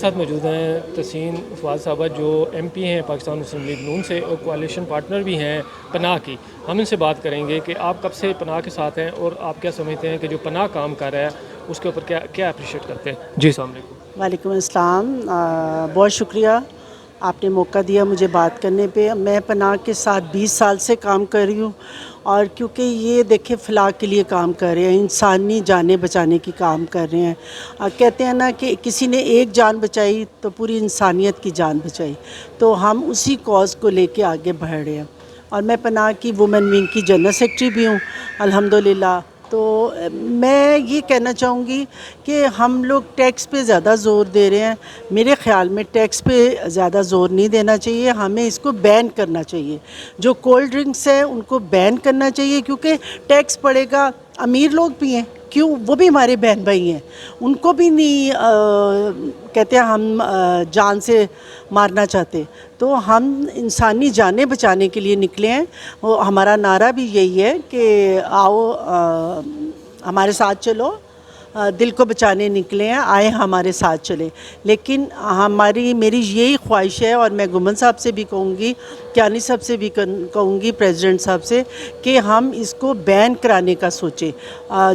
साथ मौजूद हैं तहसीन फवाद साहबा जो MP हैं पाकिस्तान मुस्लिम लीग नून से और कोalition पार्टनर भी हैं पनाह की। हम इनसे बात करेंगे कि आप कब से पनाह के साथ हैं और आप क्या समझते हैं कि जो पनाह काम कर रहा है उसके ऊपर क्या क्या अप्रिशिएट करते हैं। जी अस्सलाम वालेकुम। वालेकुम अस्सलाम। बहुत शुक्रिया आपने मौका दिया मुझे बात करने पे। मैं पनाह के साथ 20 साल से काम कर रही हूँ और क्योंकि ये देखिए फलाह के लिए काम कर रहे हैं, इंसानी जानें बचाने की काम कर रहे हैं। कहते हैं ना कि किसी ने एक जान बचाई तो पूरी इंसानियत की जान बचाई, तो हम उसी कॉज को लेके आगे बढ़ रहे हैं। और मैं पनाह की वुमेन विंग की जनरल सेक्रेटरी भी हूँ अल्हम्दुलिल्लाह। तो मैं ये कहना चाहूँगी कि हम लोग टैक्स पे ज़्यादा ज़ोर दे रहे हैं। मेरे ख़्याल में टैक्स पे ज़्यादा ज़ोर नहीं देना चाहिए, हमें इसको बैन करना चाहिए। जो कोल्ड ड्रिंक्स है उनको बैन करना चाहिए, क्योंकि टैक्स पड़ेगा, अमीर लोग भी हैं, क्यों, वो भी हमारे बहन भाई हैं, उनको भी नहीं कहते हैं हम जान से मारना चाहते। तो हम इंसानी जानें बचाने के लिए निकले हैं। वो हमारा नारा भी यही है कि आओ हमारे साथ चलो, दिल को बचाने निकले हैं, आए हमारे साथ चले। लेकिन मेरी यही ख्वाहिश है, और मैं गुमन साहब से भी कहूँगी, क्यानी साहब से भी कहूँगी, प्रेसिडेंट साहब से, कि हम इसको बैन कराने का सोचें।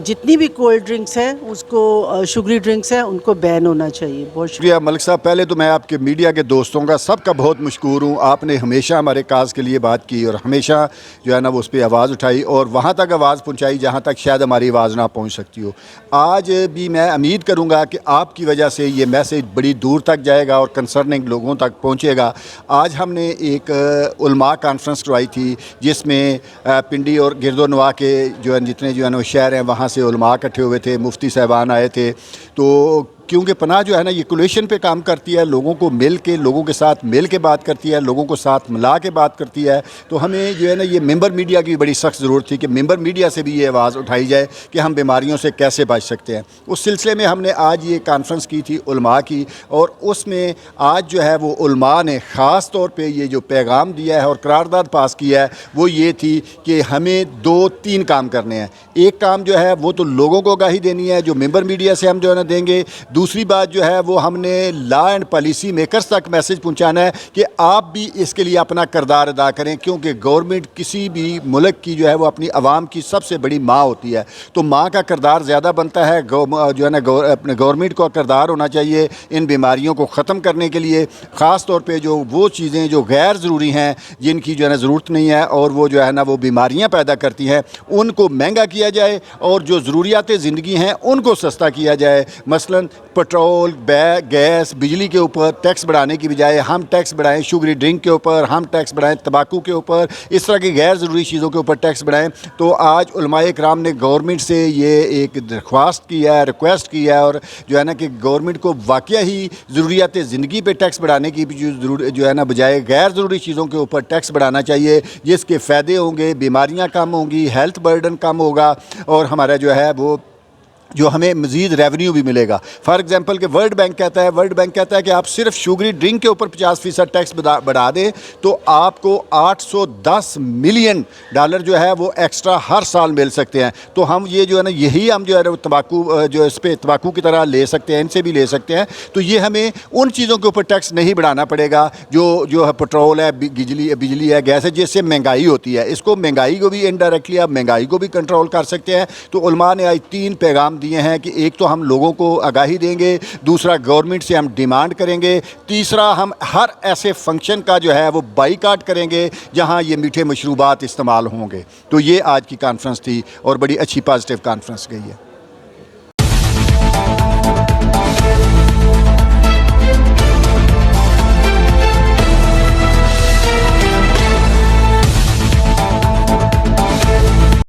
जितनी भी कोल्ड ड्रिंक्स हैं उसको, शुगरी ड्रिंक्स हैं, उनको बैन होना चाहिए। बहुत शुक्रिया मलिक साहब। पहले तो मैं आपके मीडिया के दोस्तों का सबका बहुत मशकूर हूँ। आपने हमेशा हमारे काज के लिए बात की और हमेशा जो है ना वो उस पर आवाज़ उठाई और वहाँ तक आवाज़ पहुँचाई जहाँ तक शायद हमारी आवाज़ ना पहुँच सकती हो। आज भी मैं उम्मीद करूँगा कि आपकी वजह से ये मैसेज बड़ी दूर तक जाएगा और कंसर्निंग लोगों तक पहुँचेगा। आज हमने एक उलमा कॉन्फ्रेंस करवाई थी जिसमें पिंडी और गिरदोनवा के जो है जितने जो है ना शहर हैं वहाँ से उलमा इकट्ठे हुए थे, मुफ्ती साहबान आए थे। तो क्योंकि पनाह जो है ना ये कोलिशन पे काम करती है, लोगों को मिल के, लोगों के साथ मिल के बात करती है, लोगों को साथ मिला के बात करती है। तो हमें जो है ना ये मेंबर मीडिया की बड़ी सख्त ज़रूरत थी कि मेंबर मीडिया से भी ये आवाज़ उठाई जाए कि हम बीमारियों से कैसे बच सकते हैं। उस सिलसिले में हमने आज ये कॉन्फ्रेंस की थी उलमा की, और उसमें आज जो है वो उलमा ने ख़ास तौर पर ये जो पैगाम दिया है और करारदाद पास किया है वो ये थी कि हमें 2-3 काम करने हैं। एक काम जो है वो तो लोगों को आगाही देनी है, जो मेंबर मीडिया से हम जो है ना देंगे। दूसरी बात जो है वो हमने लॉ एंड पॉलिसी मेकर्स तक मैसेज पहुंचाना है कि आप भी इसके लिए अपना किरदार अदा करें, क्योंकि गवर्नमेंट किसी भी मुल्क की जो है वो अपनी आवाम की सबसे बड़ी माँ होती है। तो माँ का किरदार ज़्यादा बनता है, जो है ना अपने गवर्नमेंट का किरदार होना चाहिए इन बीमारियों को ख़त्म करने के लिए। ख़ास तौर पर जो वो चीज़ें जो गैर ज़रूरी हैं, जिनकी जो है ना ज़रूरत नहीं है और वो जो है ना वो बीमारियाँ पैदा करती हैं, उनको महंगा किया जाए और जो ज़रूरियात ज़िंदगी हैं उनको सस्ता किया जाए। मसलन पेट्रोल, गैस, बिजली के ऊपर टैक्स बढ़ाने की बजाय हम टैक्स बढ़ाएं, शुगरी ड्रिंक के ऊपर हम टैक्स बढ़ाएं, तंबाकू के ऊपर, इस तरह की गैर ज़रूरी चीज़ों के ऊपर टैक्स बढ़ाएं। तो आज उलमाए कराम ने गवर्नमेंट से ये एक दरख्वास्त की है, रिक्वेस्ट की है, और जो है ना कि गवर्नमेंट को वाकई ही ज़रूरियात ज़िंदगी पे टैक्स बढ़ाने की जो है ना बजाय गैर ज़रूरी चीज़ों के ऊपर टैक्स बढ़ाना चाहिए, जिसके फ़ायदे होंगे, बीमारियाँ कम होंगी, हेल्थ बर्डन कम होगा और हमारा जो है वो जो हमें मज़ीद रेवेन्यू भी मिलेगा। फॉर एग्जांपल कि वर्ल्ड बैंक कहता है कि आप सिर्फ शुगरी ड्रिंक के ऊपर 50% टैक्स बढ़ा दें तो आपको $810 मिलियन जो है वो एक्स्ट्रा हर साल मिल सकते हैं। तो हम ये जो है ना यही हम जो है वो तंबाकू जो इस पर तंबाकू की तरह ले सकते हैं, इनसे भी ले सकते हैं। तो ये हमें उन चीज़ों के ऊपर टैक्स नहीं बढ़ाना पड़ेगा जो है पेट्रोल है, बिजली है, गैस है, जिससे महंगाई होती है। इसको महंगाई को भी इनडायरेक्टली आप महंगाई को भी कंट्रोल कर सकते हैं। तो उलमा ने आज 3 पैगाम दिए हैं कि एक तो हम लोगों को आगाही देंगे, दूसरा गवर्नमेंट से हम डिमांड करेंगे, तीसरा हम हर ऐसे फंक्शन का जो है वो बाइकाट करेंगे जहां ये मीठे मशरूबात इस्तेमाल होंगे। तो ये आज की कॉन्फ्रेंस थी और बड़ी अच्छी पॉजिटिव कॉन्फ्रेंस गई है।